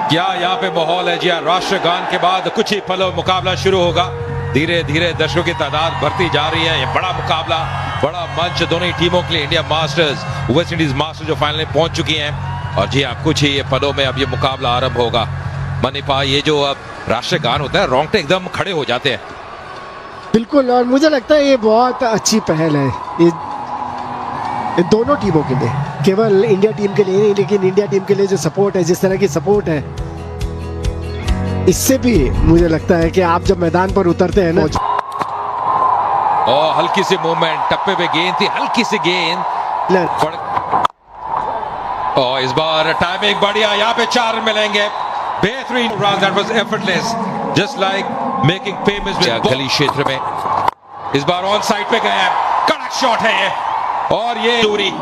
क्या यहाँ पे माहौल है जी। राष्ट्रगान के बाद कुछ ही पलों मुकाबला शुरू होगा। धीरे धीरे दर्शकों की तादाद बढ़ती जा रही है। ये बड़ा मुकाबला, बड़ा मंच दोनों ही टीमों के लिए। India masters, West Indies masters जो फाइनल में पहुंच चुकी हैं। और जी हाँ, कुछ ही ये पलों में अब ये मुकाबला आरंभ होगा। मनीपा, ये जो अब राष्ट्रगान होता है, रोंगटे एकदम खड़े हो जाते हैं। बिल्कुल, और मुझे लगता है ये बहुत अच्छी पहल है ये दोनों टीमों के लिए, केवल इंडिया टीम के लिए नहीं, लेकिन इंडिया टीम के लिए जो सपोर्ट है, जिस तरह की सपोर्ट है, इससे भी मुझे लगता है कि आप जब मैदान पर उतरते हैं ना। और हल्की सी मूवमेंट, टप्पे पे गेंद थी, हल्की सी गेंद। और इस बार टाइमिंग बढ़िया, यहाँ पे 4 मिलेंगे। बेहतरीन run, that was effortless, just like making famous गली क्षेत्र में। इस बार ऑन साइड पे गए हैं, कड़क शॉट है ये, और ये दूरी।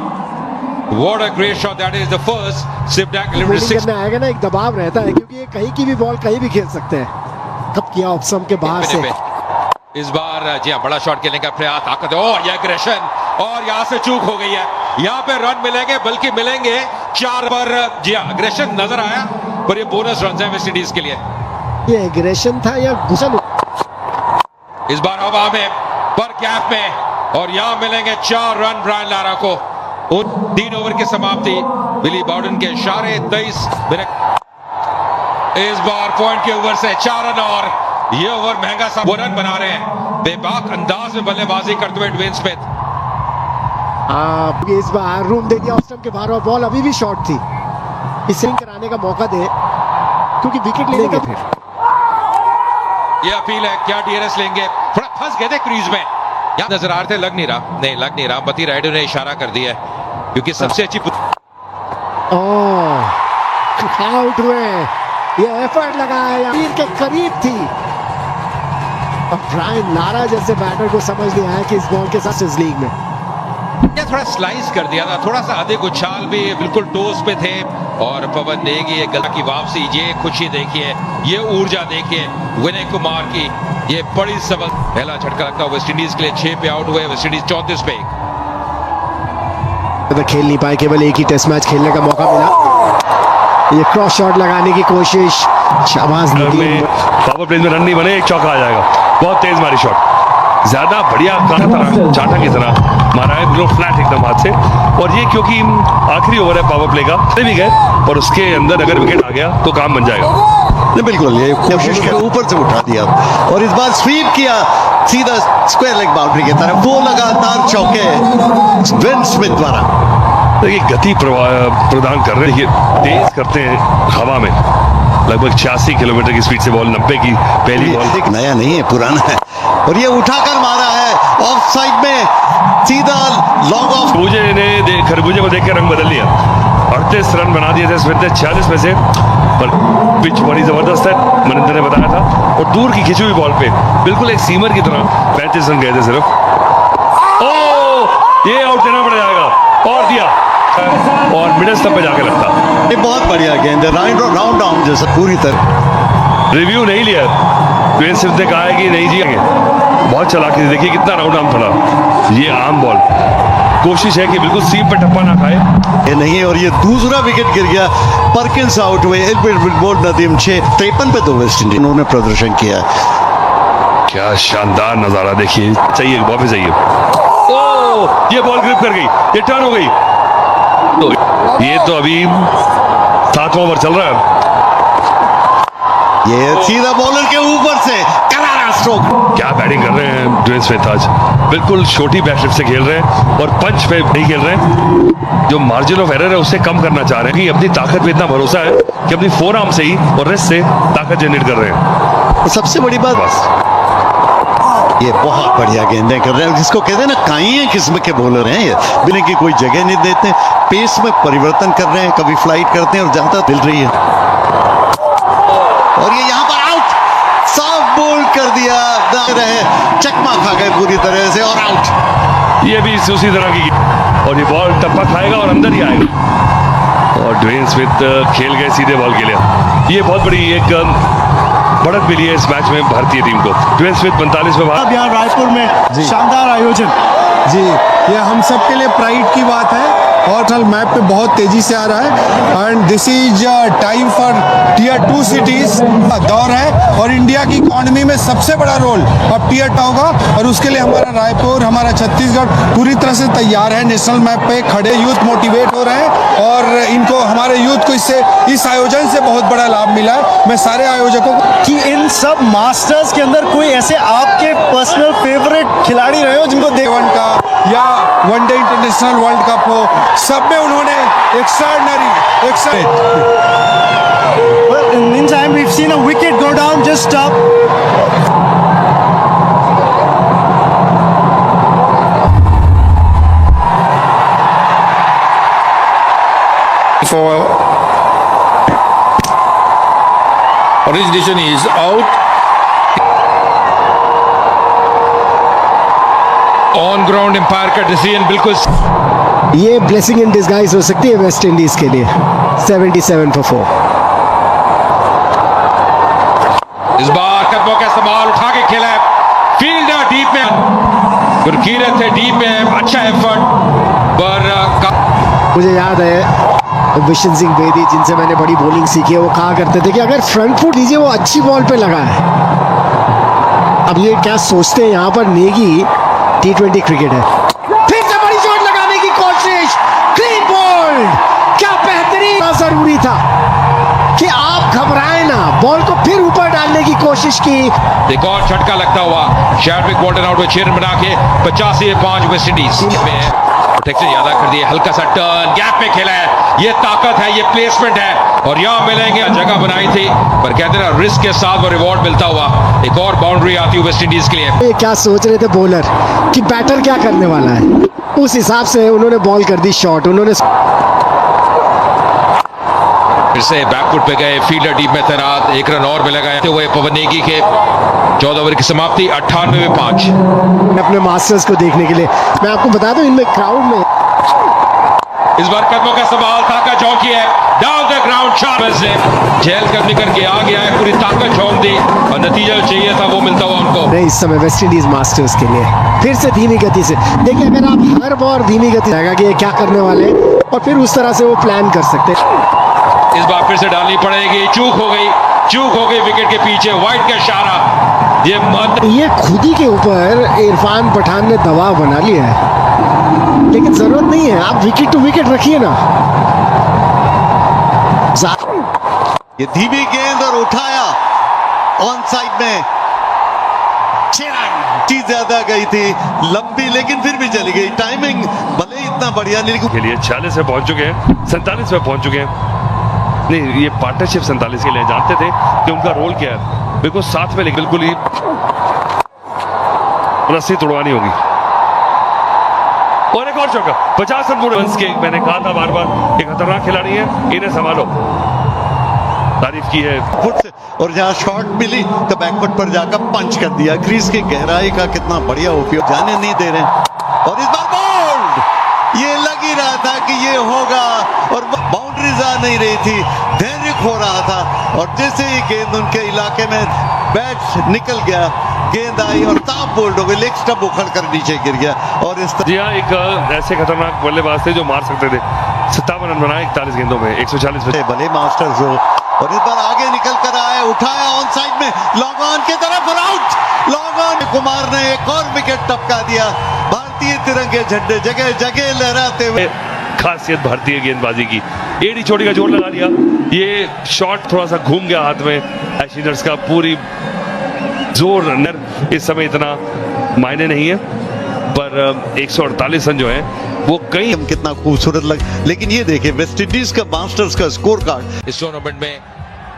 What a great shot that is, the first Sibdak delivered 6 करने आएगा ना, एक दबाव रहता है क्योंकि ये कहीं की भी बॉल कहीं भी खेल सकते हैं। कब किया ऑप्शन के बाहर से। इस बार जी हाँ, बड़ा शॉट खेलने का प्रयास, ताकत है। और ये एग्रेशन, और यहाँ से चूक हो गई है। यहाँ पे रन मिलेंगे, बल्कि मिलेंगे 4 पर। जी हाँ, एग्रेशन नजर आया, पर ये बोनस रन है वेस्ट इंडीज के लिए। ये एग्रेशन था या घुसन? इस बार हवा में, पर गैप में, और यहाँ मिलेंगे 4 रन ब्रायन लारा को। 3 ओवर की समाप्ति, बिली बाउडन के इशारे 23 मिनट। इस बार पॉइंट के ओवर से 4 रन, और ये ओवर महंगा सा रन बना रहे हैं। बेबाक अंदाज में बल्लेबाजी करते हुए ड्वेन स्मिथ। इस बार रूम दे दिया ऑस्टम के बाहर, और बॉल अभी भी शॉर्ट थी। इसे कराने का मौका दे, क्योंकि विकेट लेंगे फिर। ये अपील है, क्या डीआरएस लेंगे? थोड़ा फंस गए थे क्रीज में, यहाँ नजर आ रहे थे, लग नहीं रहा। मती रायडू ने इशारा कर दिया है, क्योंकि सबसे अच्छी आउट हुए। ये एफर्ट लगाया, तीर के करीब थी। अब ब्रायन लारा जैसे बैटर को समझ नहीं आया कि इस बॉल के साथ इस लीग में थोड़ा स्लाइस कर दिया था, थोड़ा सा अधिक उछाल भी, बिल्कुल टोस पे थे। और पवन नेगी, ये गला की वापसी, ये खुशी देखिए, ये ऊर्जा देखिए विनय कुमार की। ये बड़ी सबक पहला झटका लगता है वेस्ट इंडीज के लिए। 6 पे आउट हुए वेस्ट इंडीज, 34 पे। खेल नहीं पाए, केवल एक ही टेस्ट मैच खेलने का मौका मिला। ये क्रॉस शॉट लगाने की कोशिश, शाबाश। पावर प्ले में रन नहीं बने, एक चौका आ जाएगा। बहुत तेज मारी शॉट, ज्यादा बढ़िया चाटा की तरह मारा है, बिल्कुल फ्लैट एकदम हाथ से। और ये क्योंकि आखिरी ओवर है पावर प्ले का, भी गए, और उसके अंदर अगर विकेट आ गया तो काम बन जाएगा। बिल्कुल, ये कोशिश के ऊपर से उठा दिया, और इस बार स्वीप किया सीधा स्क्वायर लेग बाउंड्री की तरफ। 2 लगातार चौके ड्वेन स्मिथ द्वारा। देखिए गति प्रदान कर रहे हैं, तेज करते हैं हवा में। लगभग 86 किलोमीटर की स्पीड से बॉल, 90 की पहली बॉल। नया नहीं है, पुराना है, और ये उठाकर मारा है ऑफ साइड में, सीधा लॉन्ग ऑफ। खरबूजे को देख के रंग बदल लिया। 38 रन बना दिए थे स्मिथ ने 46 में से, पर पिच बड़ी जबरदस्त है, मनिंदर ने बताया था। और दूर की खिंची हुई बॉल पे बिल्कुल एक सीमर की तरह 35 रन गए थे सिर्फ। ये आउट देना पड़ जाएगा, और दिया, और मिडिल स्टंप पे जाके लगता। ये बहुत बढ़िया गेंद है, राउंड डाउन जैसा पूरी तरह। रिव्यू नहीं लिया, ड्वेन स्मिथ ने कहा है कि नहीं जिएंगे। बहुत चालाकी थी, देखिए कितना राउंड आर्म पड़ा। ये आम बॉल, कोशिश है कि बिल्कुल सीम पे टप्पा ना खाए। ये नहीं, और ये दूसरा विकेट गिर गया। परकिंस आउट हुए, एल्बर्ट विल्बोर्ड नदीम 6-53 पे तो वेस्ट इंडीज उन्होंने प्रदर्शन किया। क्या शानदार नजारा देखिए, चाहिए वापस चाहिए। ये बॉल ग्रिप कर गई, ये टर्न हो गई। तो ये तो अभी 7वां ओवर चल रहा है। ये सीधा बॉलर के ऊपर से करारा स्ट्रोक। क्या बैटिंग कर रहे हैं ड्वेन स्मिथ आज, बिल्कुल छोटी बैटशिप से खेल रहे हैं, और पंच पे नहीं खेल रहे हैं। जो मार्जिन ऑफ एरर है उससे कम करना चाह रहे हैं, कि अपनी ताकत पे इतना भरोसा है कि अपनी फोरआर्म से ही और रिस्ट से ताकत जनरेट कर रहे हैं। सबसे बड़ी बात, बस ये बहुत बढ़िया गेंदें कर रहे हैं, जिसको कहते हैं ना, काई किस्म के बॉलर हैं ये, बिना की कोई जगह नहीं देते, पेस में परिवर्तन कर रहे हैं, कभी फ्लाइट करते हैं और ज्यादा मिल रही है। और ये यहाँ पर आउट, साफ बोल्ड कर दिया, रहे चकमा खा गए पूरी तरह से, और आउट। ये भी उसी तरह की, और ये बॉल टप्पा खाएगा और अंदर ही आएगा। और ड्वेन स्मिथ खेल गए सीधे बॉल के लिए। ये बहुत बड़ी एक बढ़त मिली है इस मैच में भारतीय टीम को। ड्वेन स्मिथ 45 में अब यहाँ रायपुर में शानदार आयोजन जी, ये हम सब के लिए प्राइड की बात है, और मैप पे बहुत तेजी से आ रहा है। And this is time for tier 2 cities दौर है और इंडिया की इकोनॉमी में सबसे बड़ा रोल अब टियर 2 का, और उसके लिए हमारा रायपुर, हमारा छत्तीसगढ़ पूरी तरह से तैयार है। नेशनल मैप पे खड़े यूथ मोटिवेट हो रहे हैं और इनको, हमारे यूथ को इस आयोजन से बहुत बड़ा लाभ मिला है। मैं सारे आयोजकों को कि इन सब मास्टर्स के अंदर कोई ऐसे आपके पर्सनल फेवरेट खिलाड़ी रहे हो जिनको वन का या वनडे इंटरनेशनल वर्ल्ड कप हो, सब में उन्होंने Well, in the meantime, we've seen a wicket go down just up. For origination is out. On ground umpire का डिसीजन बिल्कुल ये ब्लेसिंग इन डिस्गाइज हो सकती है वेस्ट इंडीज के लिए। 77 for 4। इस बार कदमों का इस्तेमाल उठा के खेला है, फील्डर डीप में, गुरकीरत है डीप में, अच्छा एफर्ट पर मुझे याद है विशन सिंह बेदी, जिनसे मैंने बड़ी बॉलिंग सीखी है, वो कहा करते थे कि अगर फ्रंट फुट लीजिए वो अच्छी बॉल पे लगा है। अब ये क्या सोचते हैं यहाँ पर, नेगी T20 क्रिकेट है। फिर से बड़ी शॉट लगाने की कोशिश, क्लीन बोल्ड, क्या बेहतरीन, जरूरी था कि आप घबराए ना, बॉल को फिर ऊपर डालने की कोशिश की। एक और झटका लगता हुआ शैडविक बोल्टन आउट में 6 बना के 85 वेस्ट इंडीज में प्रोटेक्शन ज्यादा कर दिए, हल्का सा टर्न गैप में खेला है, ये ताकत है, ये प्लेसमेंट है और यहाँ मिलेंगे, जगह बनाई थी पर कहते हैं रिस्क के साथ वो रिवॉर्ड मिलता हुआ। एक और बाउंड्री आती है वेस्ट इंडीज के लिए। ये क्या सोच रहे थे बॉलर कि बैटर क्या करने वाला है, उस हिसाब से उन्होंने बॉल कर दी शॉट। उन्होंने फिर से बैकफुट पे गए, फील्डर डीप में तैनात, 1 रन और मिलेगा हुए पवन नेगी के 14 ओवर की समाप्ति 98 में 5। अपने मास्टर्स को देखने के लिए मैं आपको बता दूं, इनमें क्राउड में इस बार कदमों का सवाल था का चौकी है, डाउन द ग्राउंड शॉट से जेल कदमी करके आ गया है, पूरी ताकत झोंक दी और नतीजा जो चाहिए था वो मिलता हुआ उनको। इस समय वेस्ट इंडीज मास्टर्स के लिए फिर से धीमी गति से देखिए, अगर आप हर बार धीमी गति जाएगा कि ये क्या करने वाले और फिर उस तरह से वो प्लान कर सकते। इस बार फिर से डालनी पड़ेगी, चूक हो गई विकेट के पीछे, वाइट का इशारा। ये खुद ही के ऊपर इरफान पठान ने दबाव बना लिया है, लेकिन जरूरत नहीं है, आप विकेट टू विकेट रखिए ना। ये धीमी गेंद और उठाया ऑन साइड में, 6 रन ज्यादा गई थी, लंबी लेकिन फिर भी चली गई। टाइमिंग भले इतना बढ़िया नहीं, लेकिन के लिए 46 में पहुंच चुके हैं, 47 में पहुंच चुके हैं। नहीं, ये पार्टनरशिप 47 के लिए जानते थे कि उनका रोल क्या है, बिल्कुल साथ में, लेकिन बिल्कुल ही रस्सी तोड़वानी होगी। और एक और चौका, 50 रन पूरे के। मैंने कहा था बार बार, एक खतरनाक खिलाड़ी है, इन्हें संभालो, तारीफ की है। फुट से और जहां शॉट मिली तो बैकफुट पर जाकर पंच कर दिया। क्रीज की गहराई का कितना बढ़िया उपयोग, जाने नहीं दे रहे। और इस बार बोल्ड, ये लग ही रहा था कि ये होगा और बाउंड्रीज आ नहीं रही थी, धैर्य खो रहा था और जैसे ही गेंद उनके इलाके में बैट निकल गया, गेंद आई और ताप बोल्ड हो गई, लेग स्टंप उखड़ कर नीचे गिर गया। और इस जी हाँ, एक ऐसे खतरनाक बल्लेबाज थे जो मार सकते थे। 57 रन बनाए 41 गेंदों में, 140 भले मास्टर्स हो। और इस बार आगे निकल कर आया, उठाया ऑन साइड में, लॉन्ग ऑन की तरफ और आउट। लॉन्ग ऑन, कुमार ने एक और विकेट टपका दिया। भारतीय तिरंगे झंडे जगह जगह लहराते हुए। खासियत भारतीय गेंदबाजी की, एडी चोटी का जोर लगा दिया। ये शॉट थोड़ा सा घूम गया हाथ में एशिनर्स का, पूरी जोर नर इस समय इतना मायने नहीं है, पर 148 रन जो है वो कई। कितना खूबसूरत लग, लेकिन ये देखिए वेस्ट इंडीज का मास्टर्स का स्कोर कार्ड। इस टूर्नामेंट में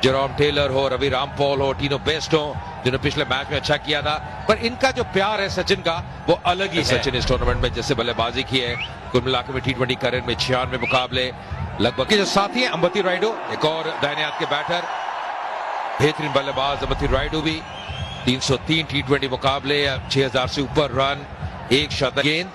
जेरोम टेलर हो, रवि रामपॉल हो, टीनो बेस्ट हो, जिन्होंने पिछले मैच में अच्छा किया था, पर इनका जो प्यार है सचिन का वो अलग ही है। सचिन इस टूर्नामेंट में जैसे बल्लेबाजी की है, कुल मिलाकर में T20 करियर में 96 मुकाबले लगभग के जो साथी है अंबती रायडू, एक और दाहिने हाथ के बैटर, बेहतरीन बल्लेबाज अंबती रायडू भी 303 T20 मुकाबले, 6000 से ऊपर रन, 1 शतक, गेंद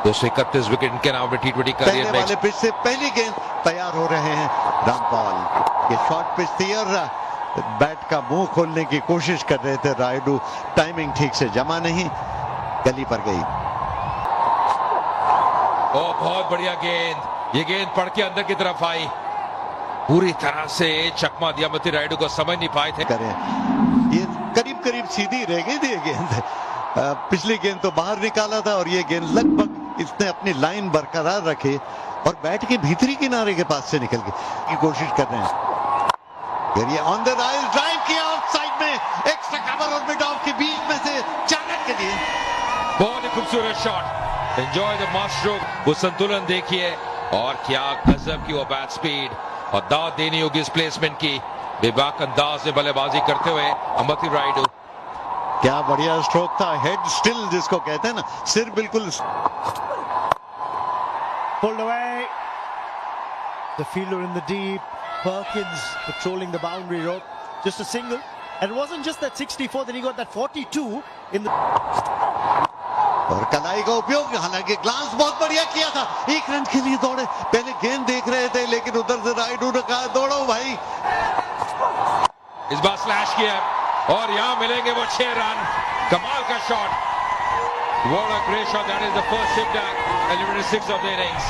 231 विकेट इनके नाम में T20 करियर में। वाले पिच से पहली गेंद तैयार हो रहे हैं रामपाल। ये शॉर्ट पिच थी और बैट का मुंह खोलने की कोशिश कर रहे थे रायडू, टाइमिंग ठीक से जमा नहीं, गली पर गई। ओ बहुत बढ़िया गेंद, ये गेंद पड़ के अंदर की तरफ आई, पूरी तरह से चकमा दिया मती रायडू को, समझ नहीं पाए थे। करें ये करीब करीब सीधी रह गई थी ये गेंद। पिछली गेंद तो बाहर निकाला था और ये गेंद लगभग इसने अपनी लाइन बरकरार रखी और बैट के भीतरी किनारे के पास से निकल गई की कोशिश कर रहे हैं। फिर ये ऑन द राइज ड्राइव किया ऑफ साइड में, एक्स्ट्रा कवर और मिड ऑफ के बीच में से 4 रन के लिए। बहुत ही खूबसूरत shot, enjoy the master stroke. वो संतुलन देखिए और क्या गजब की वो बैट स्पीड, और दाद देनी होगी इस प्लेसमेंट की। बेबाक अंदाज में बल्लेबाजी करते हुए अमती रायडू। क्या बढ़िया स्ट्रोक था, हेड स्टिल जिसको कहते हैं ना, सिर बिल्कुल। Pulled away. The fielder in the deep. Perkins patrolling the boundary rope. Just a single. And it wasn't just that 64, then he got that 42 in the. और कलाई का उपयोग, हालांकि ग्लांस बहुत बढ़िया किया था, 1 रन के लिए दौड़े। पहले गेंद देख रहे थे लेकिन उधर से रायडू ने कहा दौड़ो भाई। इस बार स्लैश किया और यहां मिलेंगे वो 6 रन। कमाल का shot, what a great shot, that is the first hit at eliminated 6 of the innings।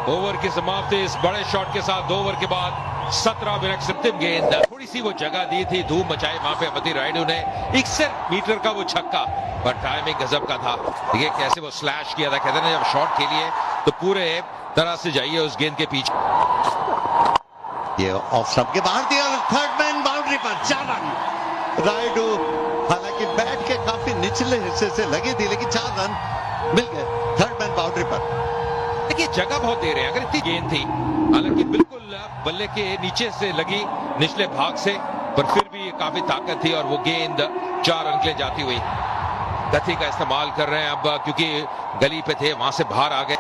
Over की समाप्ति इस बड़े शॉट के साथ 2 ओवर के बाद 17 मिनट अंतिम गेंद। थोड़ी सी वो जगह दी थी, धूम मचाई वहां पे अमती रायडू ने। 61 मीटर का वो छक्का, पर टाइमिंग गजब का था। देखिए कैसे वो स्लैश किया था, कहते हैं जब शॉट खेलिए तो पूरे तरह से जाइए उस गेंद के पीछे। ये ऑफ स्टंप के बाहर दिया, थर्ड मैन बाउंड्री पर 4 रन। रायडू हालांकि बैट के काफी निचले हिस्से से लगी थी लेकिन 4 रन मिल गए थर्ड मैन बाउंड्री पर। देखिए जगह बहुत दे रहे हैं, अगर इतनी गेंद थी, हालांकि बिल्कुल बल्ले के नीचे से लगी निचले भाग से, पर फिर भी काफी ताकत थी और वो गेंद 4 रन के लिए जाती हुई। गति का इस्तेमाल कर रहे हैं अब, क्योंकि गली पे थे, वहां से बाहर आ गए।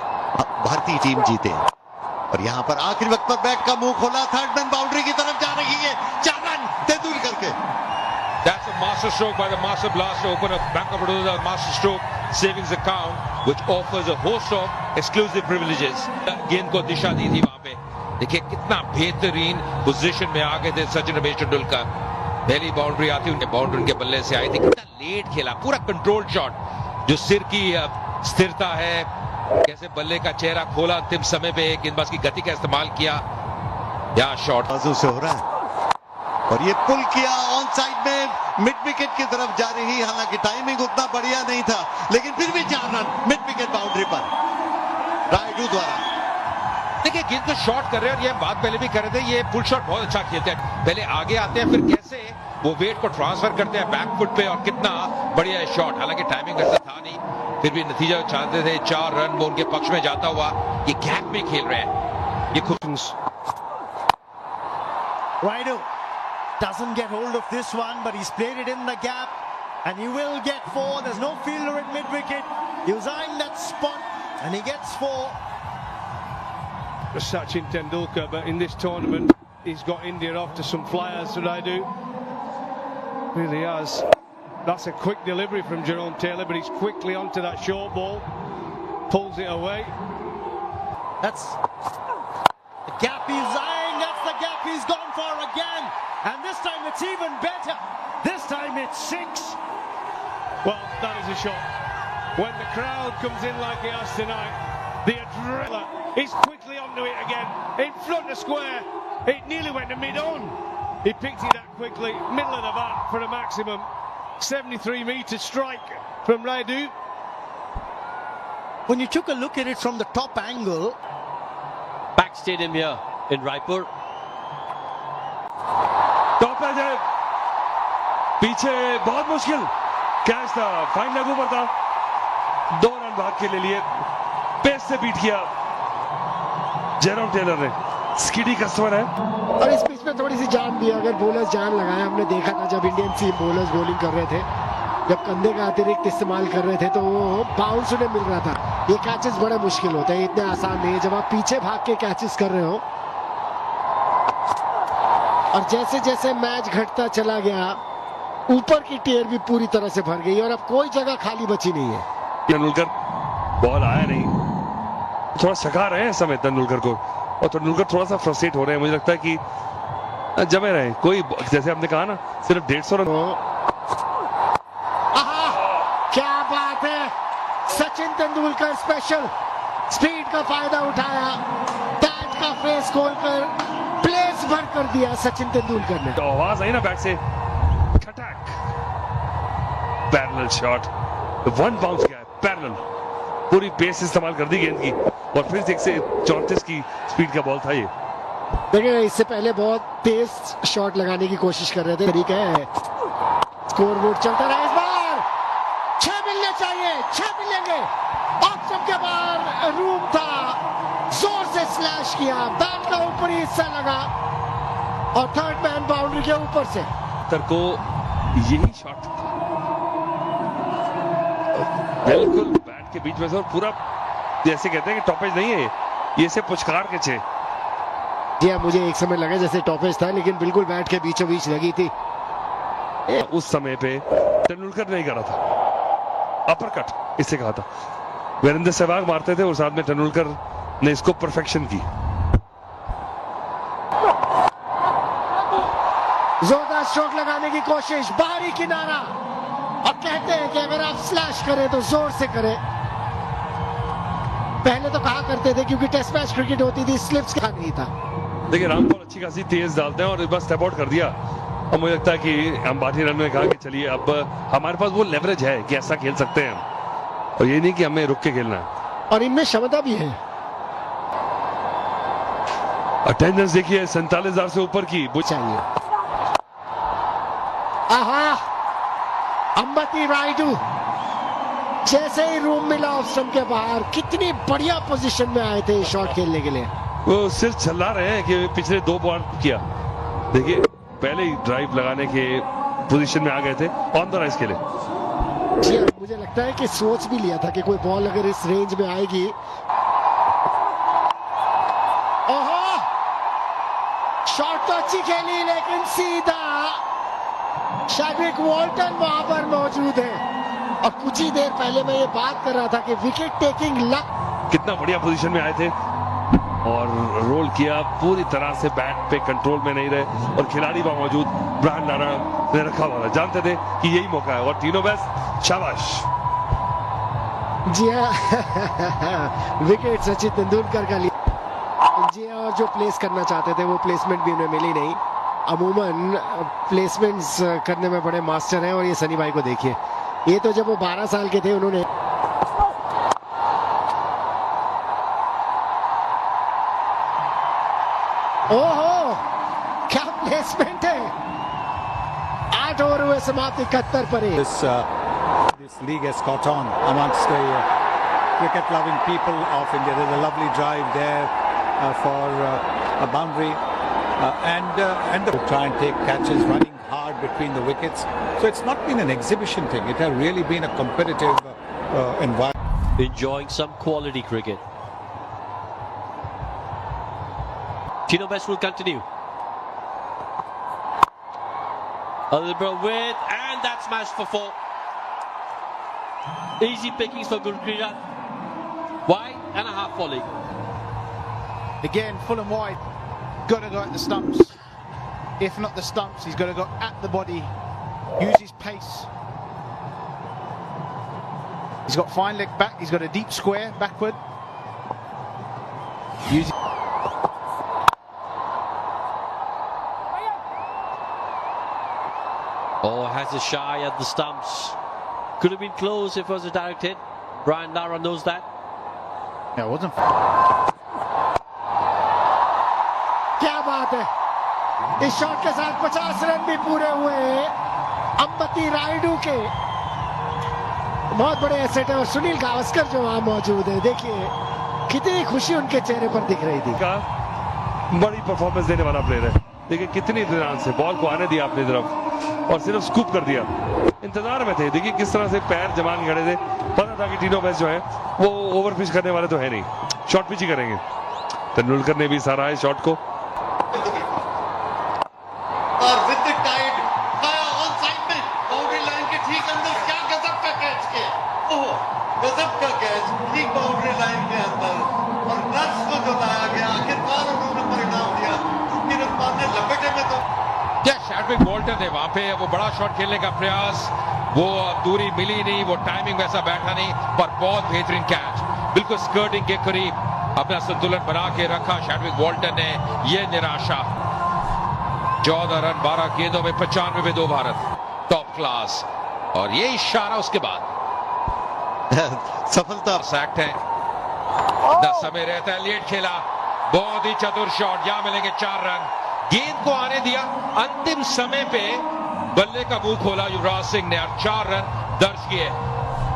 भारतीय टीम जीते और यहां पर आखिरी वक्त पर बैट का मुंह खोला, थर्ड मैन बाउंड्री की तरफ जा रही है, 4 रन तेंदुलकर के। That's a master stroke by the master blaster, open up Bank of Baroda master stroke savings account, which offers a host of exclusive privileges। गेंद को दिशा दी थी वहां पे, देखिए कितना बेहतरीन पोजीशन में आ गए थे सचिन रमेश तेंदुलकर। पहली बाउंड्री आती उनके बाउंड्री उनके बल्ले से आई थी, कितना लेट खेला, पूरा कंट्रोल शॉट, जो सिर की स्थिरता है, कैसे बल्ले का चेहरा खोला अंतिम समय पे, गेंदबाज की गति का इस्तेमाल किया। या शॉट बाजू से हो रहा है और ये पुल किया ऑन साइड में, मिड विकेट की तरफ जा रही, हालांकि टाइमिंग उतना बढ़िया नहीं था लेकिन फिर भी 4 रन मिड विकेट बाउंड्री पर रायडू द्वारा। देखिए गेंद को शॉट कर रहे हैं और ये बात पहले भी कर रहे थे, ये पुल शॉट बहुत अच्छा खेलते हैं, पहले आगे आते हैं फिर कैसे वो वेट को ट्रांसफर करते हैं बैक फुट पे, और कितना बढ़िया शॉट। हालांकि टाइमिंग ऐसा था नहीं, फिर भी नतीजा चाहते थे, 4 रन वो उनके पक्ष में जाता हुआ। ये गैप में खेल रहे हैं, ये खुद। Raidu doesn't get hold of this one, but he's played it in the gap, and he will get 4. There's no fielder at mid wicket. He was eyeing that spot, and he gets 4. Sachin Tendulkar, but in this tournament, he's got India off to some flyers. Raidu really has. That's a quick delivery from Jerome Taylor, but he's quickly onto that short ball, pulls it away. That's the gap he's eyeing. That's the gap he's gone for again. And this time it's even better. This time it's 6. Well, that is a shot. When the crowd comes in like it has tonight, the adrenaline, he's quickly onto it again. In front of square. It nearly went to mid-on. He picked it up quickly, middle of the bat for a maximum 73-meter strike from Raidu. When you took a look at it from the top angle. Packed stadium here in Raipur. Top edge है, पीछे बहुत मुश्किल catch था, fine leg ऊपर था, 2 run भाग के ले लिए, पेस से बीट किया जेरोम टेलर ने। स्किडी कस्टमर है और इस पिच में थोड़ी सी जान भी, अगर बॉलर्स जान लगाए, हमने देखा था जब इंडियन टीम बॉलर्स बॉलिंग कर रहे थे, जब कंधे का अतिरिक्त इस्तेमाल कर रहे थे तो वो बाउंस उन्हें मिल रहा था। ये कैचेस बड़े मुश्किल होते हैं, इतने आसान नहीं है जब आप पीछे भाग के कैचेस कर रहे हो। और जैसे जैसे मैच घटता चला गया, ऊपर की टियर भी पूरी तरह से भर गई और अब कोई जगह खाली बची नहीं है। तेंदुलकर बॉल आया नहीं, थोड़ा सका रहे हैं समय तेंदुलकर को, और तेंदुलकर थोड़ा सा फ्रस्ट्रेट हो रहे हैं। मुझे लगता है कि जमे रहे, कोई जैसे हमने कहा ना, सिर्फ 150 रन। क्या बात है, सचिन तेंदुलकर स्पेशल, स्पीड का फायदा उठाया, बैट का फेस खोलकर प्ले भर कर दिया सचिन तेंदुलकर ने। तो आवाज आई ना बैक से, खटक, पैरेलल शॉट, वन बाउंस गया, पैरेलल, पूरी पेस इस्तेमाल कर दी गेंद की, और फिर 134 की स्पीड का बॉल था ये। देखिए इससे पहले बहुत तेज शॉट लगाने की कोशिश कर रहे थे, तरीका है। स्कोरबोर्ड चलता रहा, इस बार 6 मिलने चाहिए, 6 मिलेंगे। ऑप्शन के बाहर रूम था, जोर से स्लैश किया, बैट का ऊपरी हिस्सा लगा और थर्ड मैन बाउंड्री के ऊपर से। तर को यही शॉट बिल्कुल बैट के बीच में से, और पूरा जैसे कहते हैं कि टॉपेज नहीं है ये से पुचकार के छे। जी हाँ, मुझे एक समय लगा जैसे टॉपेज था, लेकिन बिल्कुल बैट के बीचों बीच लगी थी। उस समय पे तेंदुलकर नहीं करा था, अपरकट इसे कहा था, वीरेंद्र सहवाग मारते थे और साथ में तेंदुलकर ने इसको परफेक्शन की। जोरदार स्ट्रोक लगाने की कोशिश, बाहरी किनारा, और कहते हैं कि अगर आप स्लैश करें तो जोर से करें। पहले तो कहा करते थे क्योंकि टेस्ट मैच क्रिकेट होती थी, स्लिप्स का नहीं था। देखिए रामपाल अच्छी खासी तेज डालते हैं और बस स्टेप आउट कर दिया, और मुझे लगता है कि अंबानी रन में कहा कि चलिए अब हमारे पास वो लेवरेज है कि ऐसा खेल सकते हैं हम, और ये नहीं कि हमें रुक के खेलना है, और इनमें क्षमता भी है। अटेंडेंस देखिए 47,000 से ऊपर की चाहिए। आहा, अंबती रायडू जैसे ही रूम मिला ऑफ स्टंप के बाहर, कितनी बढ़िया पोजीशन में आए थे शॉट खेलने के लिए। वो सिर्फ चला रहे हैं कि पिछले 2 बॉल किया, देखिए पहले ही ड्राइव लगाने के पोजीशन में आ गए थे, ऑन द राइज खेले। जी हाँ, मुझे लगता है कि सोच भी लिया था कि कोई बॉल अगर इस रेंज में आएगी। ओहो, शॉट तो अच्छी खेली लेकिन सीधा शैडविक वॉल्टन वहां पर मौजूद है, और कुछ ही देर पहले मैं ये बात कर रहा था कि विकेट टेकिंग लक। कितना बढ़िया पोजीशन में आए थे और रोल किया, पूरी तरह से बैट पे कंट्रोल में नहीं रहे, और खिलाड़ी वहां मौजूद ब्रायन लारा ने रखा हुआ था, जानते थे कि यही मौका है, और तीनों बेस्ट शाबाश। जी हाँ, विकेट सचिन तेंदुलकर का लिया। जी हाँ, और जो प्लेस करना चाहते थे वो प्लेसमेंट भी उन्हें मिली नहीं। अमूमन प्लेसमेंट्स करने में बड़े मास्टर हैं, और ये सनी भाई को देखिए, ये तो जब वो 12 साल के थे उन्होंने ओहो क्या प्लेसमेंट है। 8 ओवर हुए समाप्त 71 पर। This league has caught on amongst the cricket-loving people of India. There's a lovely drive there for a boundary, and the try and take catches, running hard between the wickets. So it's not been an exhibition thing. It has really been a competitive environment. Enjoying some quality cricket. Tino Best will continue. Alibra with, and that's smashed for 4. Easy pickings for Gurpreet. Wide and a half volley. Again, full and wide. Got to go at the stumps. If not the stumps, he's got to go at the body. Use his pace. He's got fine leg back. He's got a deep square backward. Use. Oh, has a shy at the stumps. Could have been close if it was a direct hit. Brian Lara knows that. Yeah, it wasn't. क्या बात है, इस shot के साथ 50 run भी पूरे हुए अंबती रायडू के। बहुत बड़े एसेट है, और सुनील गावस्कर जो वहां मौजूद है, देखिए कितनी खुशी उनके चेहरे पर दिख रही थी। बड़ी परफॉर्मेंस देने वाला प्लेयर है, देखिए कितनी इत्मीनान से बॉल को आने दिया अपनी तरफ और सिर्फ स्कूप कर दिया। इंतजार में थे, देखिए किस तरह से पैर जमान खड़े थे, पता था कि टीनो बेस्ट जो है वो ओवर पिच करने वाले तो है नहीं, शॉर्ट पिच ही करेंगे। तेंदुलकर ने भी सराहा है शॉट को। और विद द टाइड आया ऑन साइड में बाउंड्री लाइन के ठीक अंदर, क्या गजब का कैच किया, ओह गजब का कैच ठीक बाउंड्री लाइन के अंदर, और रन्स को जो लाया गया, आखिरकार उन्होंने परिणाम दिया। तिरंदाज ने लपेटे में तो क्या शैडविक वॉल्टर थे वहां पे, वो बड़ा शॉट खेलने का प्रयास, वो दूरी मिली नहीं, वो टाइमिंग वैसा बैठा नहीं, पर बहुत बेहतरीन कैच, बिल्कुल स्कर्टिंग के करीब अपना संतुलन बना के रखा शैडविक वॉल्टर ने। ये निराशा 14 रन 12 गेंदों में 95 पे 2 भारत। Top class. और ये इशारा उसके बाद सफलता सैक्ट है। 10 समय रहता है, लेट खेला, बहुत ही चतुर शॉट, यहां मिलेंगे 4 रन। गेंद को आने दिया, अंतिम समय पे बल्ले का मुंह खोला युवराज सिंह ने और 4 रन दर्ज किए।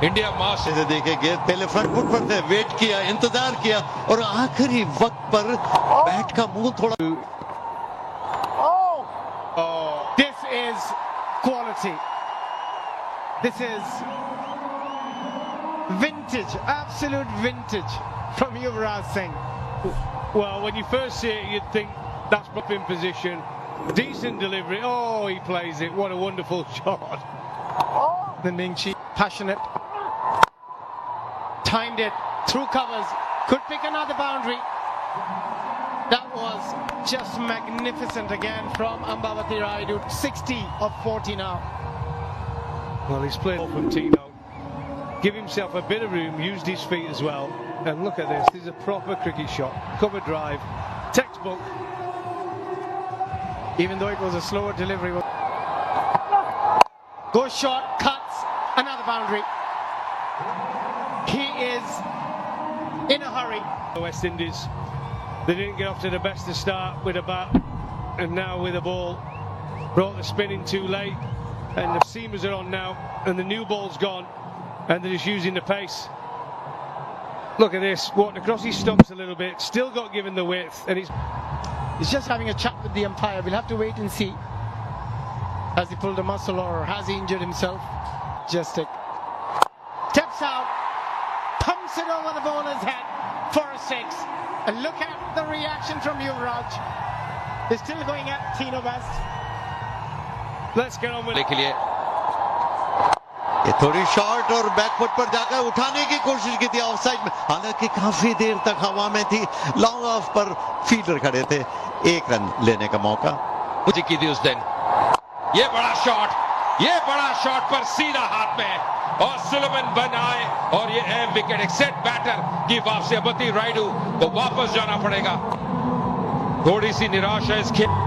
इंडिया मास्टर्स से देखे गेंद पहले फ्रंट फुट पर थे, वेट किया, इंतजार किया और आखिरी वक्त पर बैट का मुंह थोड़ा। This is quality. This is vintage, absolute vintage from Yuvraj Singh. Well, when you first see it, you'd think that's up in position. Decent delivery. Oh, he plays it. What a wonderful shot. Then being cheap, passionate. Timed it, through covers, could pick another boundary. That was just magnificent again from Ambavati Rayudu. 60 of 40 now. Well, he's played from Tino. Give himself a bit of room, used his feet as well. And look at this. This is a proper cricket shot. Cover drive. Textbook. Even though it was a slower delivery. Goes short, cuts, another boundary. He is in a hurry. The West Indies, they didn't get off to the best of start with a bat, and now with a ball. Brought the spin in too late, and the seamers are on now, and the new ball's gone, and they're just using the pace. Look at this, walking across his stumps a little bit, still got given the width, and He's just having a chat with the umpire. We'll have to wait and see. Has he pulled a muscle or has he injured himself? Just take. Steps out, pumps it over the bowler's head for a 6. And look at the reaction from Yuvraj. They're still going at Tino West. let's get on with it. के लिए ये थोड़ी shot और back foot पर जाकर उठाने की कोशिश की थी ऑफसाइड में, हालांकि काफी देर तक हवा में थी, लॉन्ग ऑफ पर फील्डर खड़े थे, 1 रन लेने का मौका मुझे की थी उस दिन। ये बड़ा शॉट पर सीधा हाथ में और सुलेमान बन आए और ये अहम विकेट। एक सेट बैटर की वापसी, अम्बती रायडू को वापस जाना पड़ेगा। थोड़ी सी निराश है इस खेल।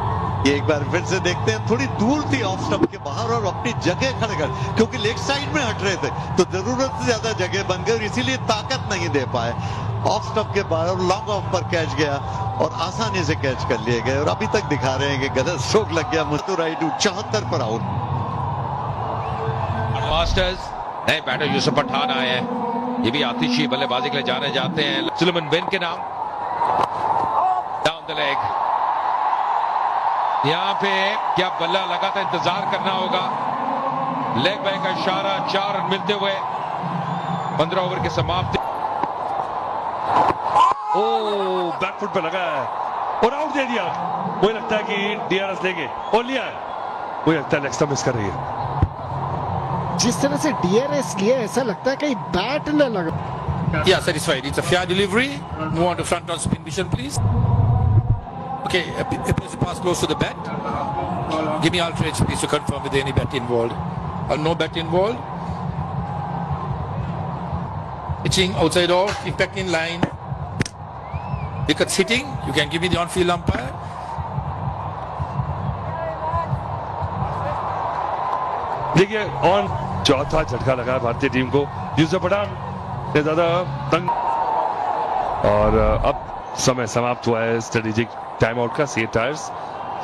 ये एक बार फिर से देखते हैं, थोड़ी दूर थी ऑफ स्टंप के बाहर और अपनी जगह खड़े कर, क्योंकि लेग साइड में हट रहे थे तो जरूरत से ज्यादा जगह बन गई और इसीलिए ताकत नहीं दे पाए। ऑफ स्टंप के बाहर लॉन्ग ऑफ पर कैच गया और आसानी से कैच कर लिए गए और अभी तक दिखा रहे हैं कि गलत स्ट्रोक लग गया। मुस्तु रायडू 74 पर आउट। मास्टर्स नए बैटर यूसुफ पठान आए हैं, ये भी आतिशी बल्लेबाजी के लिए जाने जाते हैं। सुलेमान बिन के नाम, डाउन द लेग। यहां पे क्या बल्ला लगा था, इंतजार करना होगा। लेग बाय का इशारा, 4 रन मिलते हुए 15 ओवर के समाप्ति। ओ बैकफुट पे लगा है और आउट दे दिया। मुझे लगता है कि डीआरएस लेंगे और लिया है। मुझे लगता है नेक्स्ट मिस कर रही है। जिस तरह से डीआरएस लिया, ऐसा लगता है कहीं बैट न लगा। Yeah, satisfied. It's a fair delivery. Move on to front on spin vision, please. Okay, appears to pass close to the bat. Give me alternate please to confirm with any bat involved. No bat involved. Pitching outside off, impact in line. Wickets hitting. You can give me the on-field umpire. देखिए on चौथा झटका लगा भारतीय team को। यूसुफ पठान ने ज्यादा तंग और अब समय समाप्त हुआ है स्ट्रेटेजिक टाइम आउट का। सी टायर्स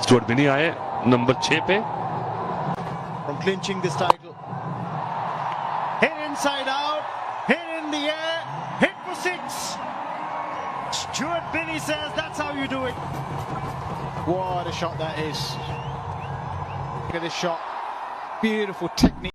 स्टुअर्ट बिनी आए नंबर 6 पे। From clinching this title. Hit inside out, hit in the air, hit for 6. Stuart Binney says that's how you do it. What a shot that is. Look at this shot. Beautiful technique.